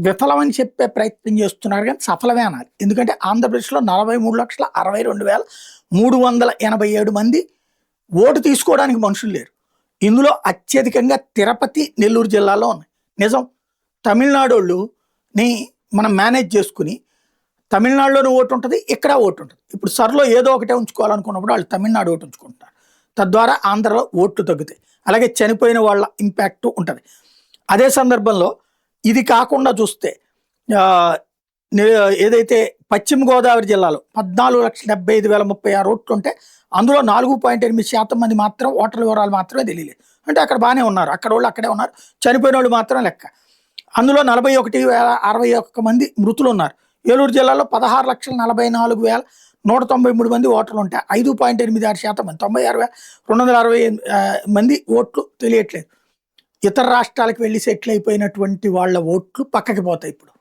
విఫలమని చెప్పే ప్రయత్నం చేస్తున్నారు కానీ సఫలమే అనాలి. ఎందుకంటే ఆంధ్రప్రదేశ్‌లో 43,62,387 మంది ఓటు తీసుకోవడానికి మనుషులు లేరు. ఇందులో అత్యధికంగా తిరుపతి, నెల్లూరు జిల్లాలో ఉన్నాయి. నిజం. తమిళనాడోళ్ళుని మనం మేనేజ్ చేసుకొని తమిళనాడులోనే ఓటు ఉంటది, ఇక్కడ ఓటు ఉంటది. ఇప్పుడు సర్‌లో ఏదో ఒకటే ఉంచుకోవాలనుకున్నప్పుడు వాళ్ళు తమిళనాడు ఓటు ఉంచుకుంటున్నారు. తద్వారా ఆంధ్రలో ఓట్లు తగ్గుతాయి. అలాగే చనిపోయిన వాళ్ళ ఇంపాక్ట్ ఉంటది. అదే సందర్భంలో ఇది కాకుండా చూస్తే ఆహ్, నే ఏదైతే పశ్చిమ గోదావరి జిల్లాలో 14,75,036 ఓట్లుంటే అందులో 4.8% మంది మాత్రం ఓటర్ల వివరాలు మాత్రమే తెలియలేదు. అంటే అక్కడ బానే ఉన్నారు. అక్కడోళ్ళు అక్కడే ఉన్నారు. చనిపోయినోళ్ళు మాత్రం లెక్క. అందులో 41,061 మంది మృతులున్నారు. ఏలూరు జిల్లాలో 16,44,193 మంది ఓటర్లుంటే 5.86% మంది 96,260 మంది ఓట్లు తెలియట్లేదు. ఇతర రాష్ట్రాలకు వెళ్లి సెటిల్ అయిపోయినటువంటి వాళ్ళ ఓట్లు పక్కకి పోతాయి ఇప్పుడు.